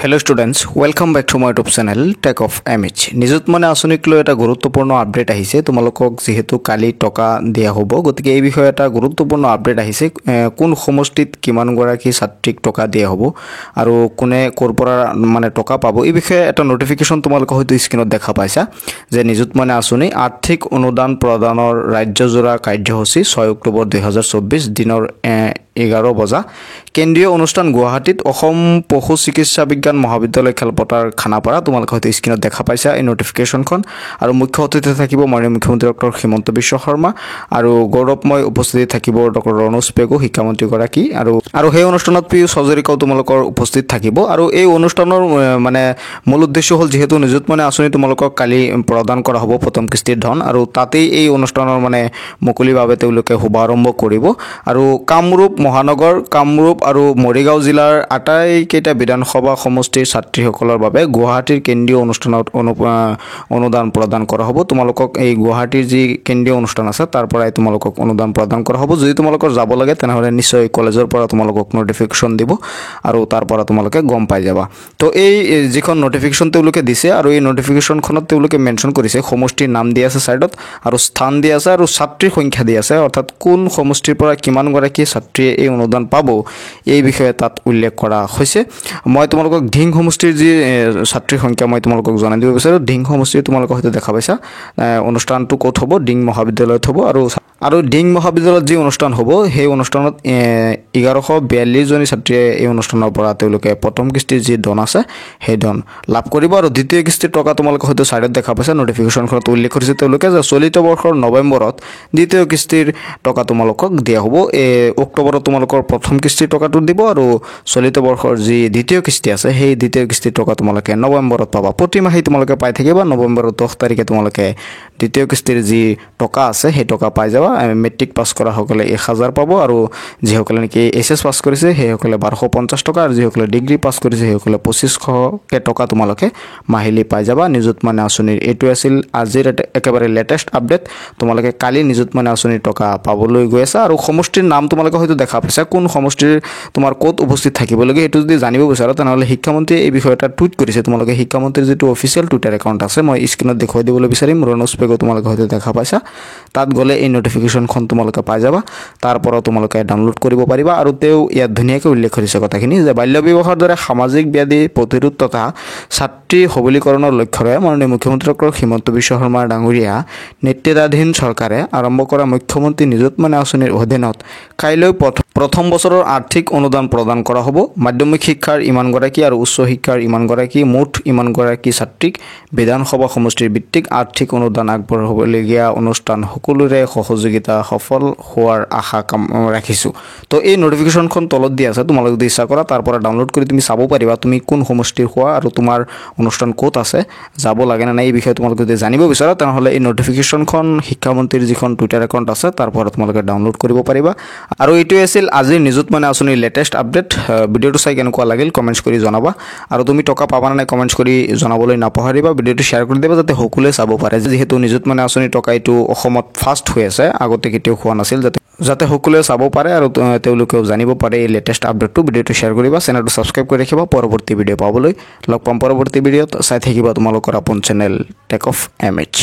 Hello students, welcome back to my YouTube channel Tech of MH. নিযুত মানে আঁচনিক লৈ এটা গুৰুত্বপূৰ্ণ আপডেট আহিছে তোমালোকক যেহেতু কালি টকা দিয়া হ'ব গতিকে এই বিষয়ে এটা গুৰুত্বপূৰ্ণ আপডেট আহিছে কোন সমষ্টিত কিমান গৰাকী ছাত্ৰীক টকা দিয়া হ'ব আৰু কোনে ক'ৰ পৰা মানে টকা পাব এই বিষয়ে এটা নোটিফিকেশন তোমালোক হয়তো স্ক্ৰিনত দেখা পাইছা যে নিযুত মানে আঁচনি আৰ্থিক অনুদান প্ৰদানৰ ৰাজ্যজোৰা কাৰ্যসূচী 6 অক্টোবৰ 2024 দিনৰ 11 বজা কেন্দ্ৰীয় অনুষ্ঠান গুৱাহাটীত অসম পশু চিকিৎসা বিজ্ঞান মহাবিদ্যালয় খেলপথাৰ খানাপাৰা তোমালোক হয়তো স্ক্ৰিনত দেখা পাইছা এই নোটিফিকেশনখন আৰু মুখ্য অতিথি থাকিব মাননীয় মুখ্যমন্ত্ৰী ডক্টৰ হিমন্ত বিশ্ব শৰ্মা আৰু গৌৰৱময় উপস্থিতি থাকিব ডক্টৰ ৰণোজ পেগু শিক্ষামন্ত্ৰী গৰাকী আৰু সেই অনুষ্ঠানত পিয়ুষ হাজৰিকাও তোমালোকৰ উপস্থিত থাকিব আৰু এই অনুষ্ঠানৰ মানে মূল উদ্দেশ্য হ'ল যেহেতু নিযুত মানে আঁচনি তোমালোকক কালি প্ৰদান কৰা হ'ব প্ৰথম কিস্তিৰ ধন আৰু তাতেই এই অনুষ্ঠানৰ মানে মুকলিভাৱে তেওঁলোকে শুভাৰম্ভ কৰিব আৰু কামৰূপ মহানগৰ কামৰূপ আৰু মৰিগাঁও জিলাৰ আটাইকেইটা বিধানসভা সমষ্টিৰ ছাত্ৰীসকলৰ বাবে গুৱাহাটীৰ কেন্দ্ৰীয় অনুষ্ঠানত অনুদান প্ৰদান কৰা হ'ব তোমালোকক এই গুৱাহাটীৰ যি কেন্দ্ৰীয় অনুষ্ঠান আছে তাৰ পৰাই তোমালোকক অনুদান প্ৰদান কৰা হ'ব যদি তোমালোকৰ যাব লাগে তেনেহলে নিশ্চয় কলেজৰ পৰা তোমালোকক নোটিফিকেশন দিব আৰু তাৰ পৰা তোমালোকে গম পাই যাবা তো এই যিখন নোটিফিকেশন তেওঁলোকে দিছে আৰু এই নোটিফিকেশনখনত তেওঁলোকে মেনশন কৰিছে সমষ্টিৰ নাম দিয়া আছে সাইডত আৰু স্থান দিয়া আছে আৰু ছাত্ৰীৰ সংখ্যা দিয়া আছে অৰ্থাৎ কোন সমষ্টিৰ পৰা কিমান গৰাকী ছাত্ৰীয়ে এই অনুদান পাব এই বিষয়ে তাত উল্লেখ কৰা হৈছে মই তোমালোকক ঢিং সমষ্টিৰ যি ছাত্ৰীৰ সংখ্যা মই তোমালোকক জনাই দিব বিচাৰো ঢিং সমষ্টিৰ তোমালোকক হয়তো দেখা পাইছা অনুষ্ঠানটো ক'ত হ'ব ঢিং মহাবিদ্যালয়ত হ'ব আৰু ঢিং মহাবিদ্যালয়ত যি অনুষ্ঠান হ'ব সেই অনুষ্ঠানত 1142 জনী ছাত্ৰীয়ে এই অনুষ্ঠানৰ পৰা তেওঁলোকে প্ৰথম কিস্তিৰ যি ধন আছে সেই ধন লাভ কৰিব আৰু দ্বিতীয় কিস্তিৰ টকা তোমালোকক হয়তো সাইডত দেখা পাইছা নোটিফিকেশনখনত উল্লেখ কৰিছে তেওঁলোকে যে চলিত বৰ্ষৰ নৱেম্বৰত দ্বিতীয় কিস্তিৰ টকা তোমালোকক দিয়া হ'ব অক্টোবৰত তোমালোকৰ প্ৰথম কিস্তিৰ টকাটো দিব আৰু চলিত বৰ্ষৰ যি দ্বিতীয় কিস্তি আছে সেই দ্বিতীয় কিস্তিৰ টকা তোমালোকে নৱেম্বৰত পাবা প্ৰতি মাহে তোমালোকে পাই থাকিবা নৱেম্বৰৰ 10 তাৰিখে তোমালোকে দ্বিতীয় কিস্তিৰ যি টকা আছে সেই টকা পাই যাবা মেট্ৰিক পাস কৰা সকলে 1000 পাব আৰু যিসকলে নেকি এছএছ পাস কৰিছে সেইসকলে 1250 টকা আৰু যিসকলে ডিগ্ৰী পাস কৰিছে সেইসকলে 2500 কে টকা তোমালোকে মাহিলি পাই যাবা নিযুত মানে আঁচনিৰ এটো আছিল আজিৰ একেবাৰে লেটেষ্ট আপডেট তোমালোকে কালি নিযুত মানে আঁচনিৰ টকা পাবলৈ গৈ আছে আৰু সমষ্টিৰ নাম তোমালোকে হয়তো দেখা পাইছা কোন সমষ্টিৰ তোমাৰ ক'ত উপস্থিত থাকিব লাগে এটো যদি জানিব বিচাৰা তেনেহলে শিক্ষামন্ত্ৰী এই বিষয়ে এটা টুইট কৰিছে তোমালোকে শিক্ষামন্ত্ৰীৰ যেটো অফিচিয়েল টুইটাৰ একাউণ্ট আছে মই স্ক্ৰিনত দেখুৱাই দিবলৈ বিচাৰিম ৰণোজ পেগু তোমালোকে হয়তো দেখা পাইছা তাত গলে এই নোটিফিকেশনখন তোমালোকে পাই যাবা তাৰ পৰা তোমালোকে ডাউনলোড কৰিব পাৰিবা আৰু তেও ইয়াত ধুনীয়াকৈ উল্লেখ কৰিছে কথাখিনি যে বাল্য বিবাহৰ দৰে সামাজিক ব্যাধি প্ৰতিৰোধ তথা ছাত্ৰী সবলীকৰণৰ লক্ষ্যৰে মাননীয় মুখ্যমন্ত্ৰী ডক্টৰ হিমন্ত বিশ্ব শৰ্মা ডাঙৰীয়া নেতৃত্বাধীন চৰকাৰে আৰম্ভ কৰা মুখ্যমন্ত্ৰী নিযুত মানে আঁচনিৰ অধীনত কাইলৈ প্ৰথম বছৰৰ আৰ্থিক অনুদান প্ৰদান কৰা হ'ব মাধ্যমিক শিক্ষাৰ ইমান গৰাকী আৰু উচ্চ শিক্ষাৰ ইমান গৰাকী মুঠ ইমান গৰাকী ছাত্ৰীক বিধানসভা সমষ্টিৰ ভিত্তিক আৰ্থিক অনুদান আগবঢ়াবলগীয়া অনুষ্ঠান সকলোৰে সহযোগিতা সফল হোৱাৰ আশা ৰাখিছো তো এই নোটিফিকেশনখন তলত দিয়া আছে তোমালোকে যদি ইচ্ছা কৰা তাৰ পৰা ডাউনলোড কৰি তুমি চাব পাৰিবা তুমি কোন সমষ্টিৰ হোৱা আৰু তোমাৰ অনুষ্ঠান ক'ত আছে যাব লাগে না এই বিষয়ে তোমালোকে যদি জানিব বিচাৰা তেনেহলে এই নোটিফিকেশনখন শিক্ষামন্ত্ৰীৰ যিখন টুইটাৰ একাউণ্ট আছে তাৰ পৰা তোমালোকে ডাউনলোড কৰিব পাৰিবা আৰু এইটো আছিল আজিৰ নিযুত মানে আঁচনিৰ লেটেষ্ট আপডেট ভিডিঅ'টো চাই কেনেকুৱা লাগিল কমেন্টছ কৰি জনাবা আৰু তুমি টকা পাবা না নাই কমেন্টছ কৰি জনাবলৈ নাপাহৰিবা ভিডিঅ'টো শ্বেয়াৰ কৰি দিবা যাতে সকলোৱে চাব পাৰে যেহেতু নিযুত মানে আঁচনিৰ টকা এইটো অসমত ফাৰ্ষ্ট হৈ আছে আগতে কেতিয়াও হোৱা নাছিল যাতে সকলোৱে চাব পাৰে আৰু তেওঁলোকেও জানিব পাৰে এই লেটেষ্ট আপডেটটো ভিডিঅ'টো শ্বেয়াৰ কৰিবা চেনেলটো সাবস্ক্ৰাইব কৰি ৰাখিবা পৰৱৰ্তী ভিডিঅ' পাবলৈ লগ পাম পৰৱৰ্তী ভিডিঅ'ত চাই থাকিবা তোমালোকৰ আপোন চেনেল টেক অফ MH